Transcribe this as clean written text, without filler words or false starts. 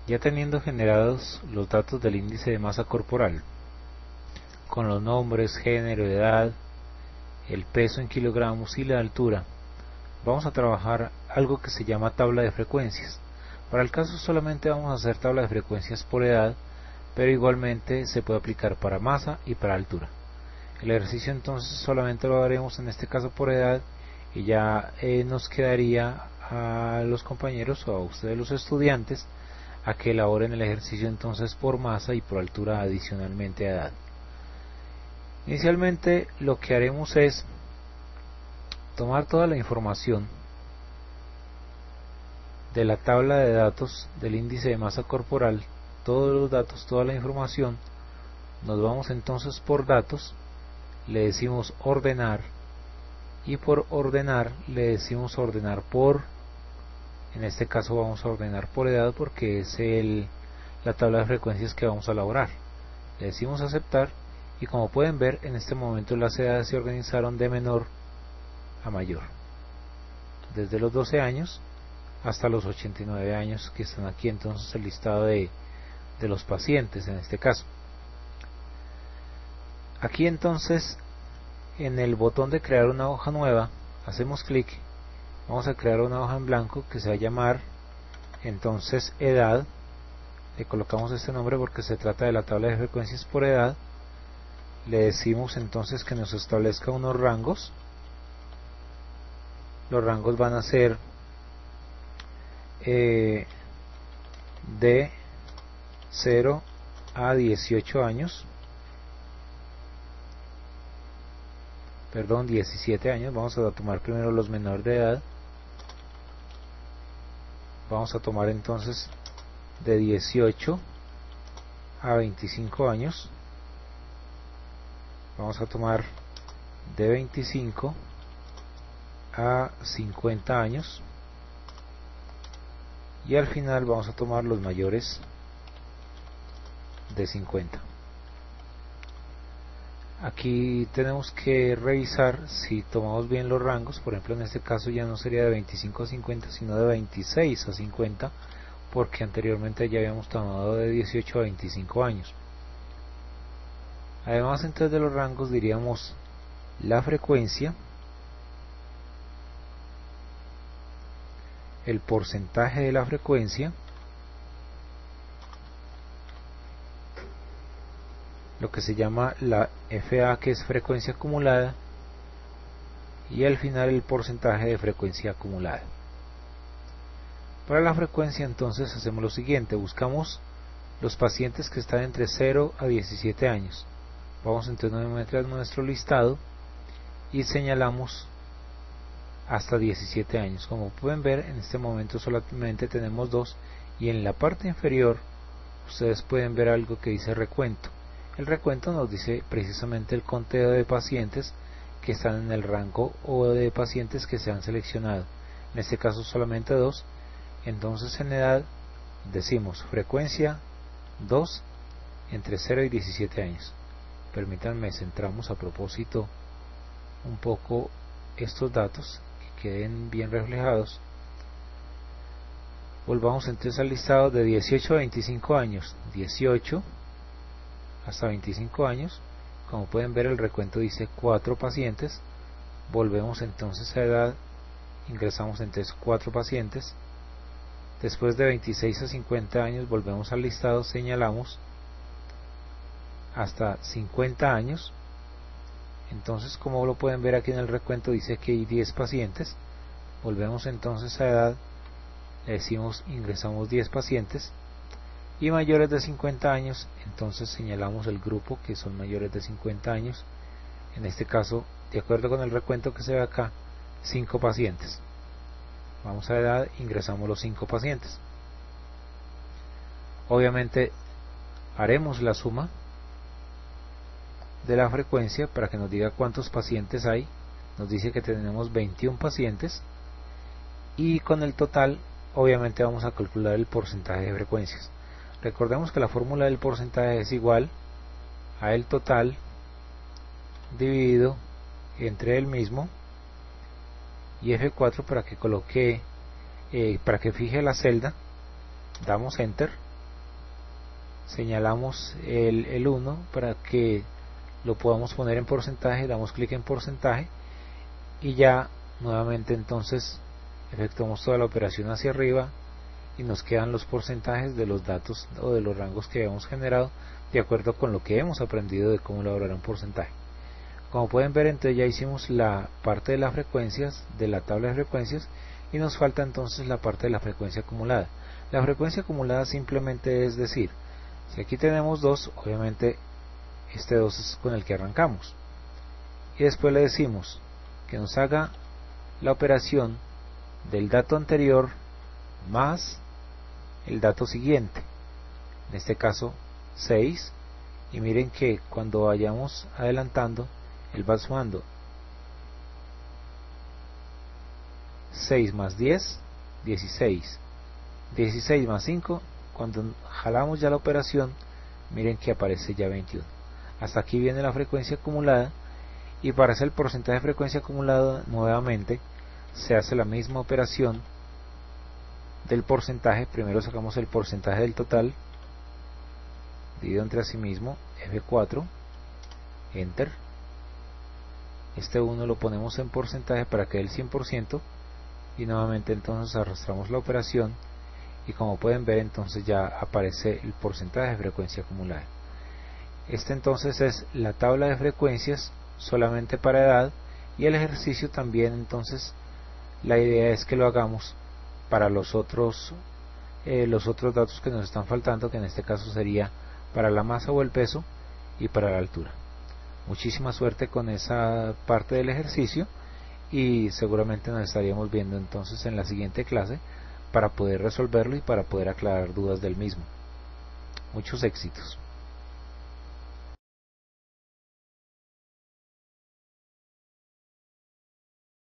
Ya teniendo generados los datos del índice de masa corporal, con los nombres, género, edad, el peso en kilogramos y la altura, vamos a trabajar algo que se llama tabla de frecuencias. Para el caso solamente vamos a hacer tabla de frecuencias por edad, pero igualmente se puede aplicar para masa y para altura. El ejercicio entonces solamente lo haremos en este caso por edad, y ya nos quedaría a los compañeros o a ustedes los estudiantes a que elaboren el ejercicio entonces por masa y por altura adicionalmente a edad. Inicialmente lo que haremos es tomar toda la información de la tabla de datos del índice de masa corporal, todos los datos, toda la información, nos vamos entonces por datos, le decimos ordenar, y por ordenar le decimos ordenar por, en este caso vamos a ordenar por edad porque es la tabla de frecuencias que vamos a elaborar. Le decimos aceptar, y como pueden ver en este momento las edades se organizaron de menor a mayor, desde los 12 años hasta los 89 años, que están aquí entonces el listado de los pacientes en este caso. Aquí entonces en el botón de crear una hoja nueva hacemos clic, vamos a crear una hoja en blanco que se va a llamar entonces edad, le colocamos este nombre porque se trata de la tabla de frecuencias por edad, le decimos entonces que nos establezca unos rangos, los rangos van a ser de 0 a 18 años, perdón, 17 años, vamos a tomar primero los menores de edad, vamos a tomar entonces de 18 a 25 años, vamos a tomar de 25 a 50 años, y al final vamos a tomar los mayores de 50. Aquí tenemos que revisar si tomamos bien los rangos, por ejemplo en este caso ya no sería de 25 a 50 sino de 26 a 50, porque anteriormente ya habíamos tomado de 18 a 25 años. Además entonces de los rangos diríamos la frecuencia, el porcentaje de la frecuencia, lo que se llama la FA, que es frecuencia acumulada, y al final el porcentaje de frecuencia acumulada. Para la frecuencia entonces hacemos lo siguiente, buscamos los pacientes que están entre 0 a 17 años, vamos entonces nuevamente a nuestro listado y señalamos hasta 17 años. Como pueden ver en este momento solamente tenemos dos, y en la parte inferior ustedes pueden ver algo que dice recuento. El recuento nos dice precisamente el conteo de pacientes que están en el rango o de pacientes que se han seleccionado, en este caso solamente dos. Entonces en edad decimos frecuencia 2 entre 0 y 17 años. Permítanme, centramos a propósito un poco estos datos que queden bien reflejados. Volvamos entonces al listado de 18 a 25 años, 18 hasta 25 años, como pueden ver el recuento dice 4 pacientes, volvemos entonces a edad, ingresamos entonces 4 pacientes, después de 26 a 50 años volvemos al listado, señalamos hasta 50 años, entonces como lo pueden ver aquí en el recuento dice que hay 10 pacientes, volvemos entonces a edad, le decimos ingresamos 10 pacientes, y mayores de 50 años, entonces señalamos el grupo que son mayores de 50 años, en este caso, de acuerdo con el recuento que se ve acá, 5 pacientes. Vamos a edad, ingresamos los 5 pacientes. Obviamente haremos la suma de la frecuencia para que nos diga cuántos pacientes hay. Nos dice que tenemos 21 pacientes, y con el total obviamente vamos a calcular el porcentaje de frecuencias. Recordemos que la fórmula del porcentaje es igual a el total dividido entre el mismo y F4 para que coloque, para que fije la celda, damos enter señalamos el 1 para que lo podamos poner en porcentaje, damos clic en porcentaje y ya nuevamente entonces efectuamos toda la operación hacia arriba y nos quedan los porcentajes de los datos o de los rangos que habíamos generado de acuerdo con lo que hemos aprendido de cómo elaborar un porcentaje. Como pueden ver, entonces ya hicimos la parte de las frecuencias, de la tabla de frecuencias, y nos falta entonces la parte de la frecuencia acumulada. La frecuencia acumulada simplemente es decir, si aquí tenemos 2, obviamente este 2 es con el que arrancamos. Y después le decimos que nos haga la operación del dato anterior más el dato siguiente, en este caso 6, y miren que cuando vayamos adelantando, él va sumando 6 más 10, 16, 16 más 5, cuando jalamos ya la operación, miren que aparece ya 21. Hasta aquí viene la frecuencia acumulada, y para hacer el porcentaje de frecuencia acumulada nuevamente se hace la misma operación del porcentaje. Primero sacamos el porcentaje del total, dividido entre sí mismo, F4, Enter. Este 1 lo ponemos en porcentaje para que dé el 100%, y nuevamente entonces arrastramos la operación, y como pueden ver entonces ya aparece el porcentaje de frecuencia acumulada. Este entonces es la tabla de frecuencias solamente para edad, y el ejercicio también entonces la idea es que lo hagamos para los otros datos que nos están faltando, que en este caso sería para la masa o el peso y para la altura. Muchísima suerte con esa parte del ejercicio, y seguramente nos estaríamos viendo entonces en la siguiente clase para poder resolverlo y para poder aclarar dudas del mismo. Muchos éxitos.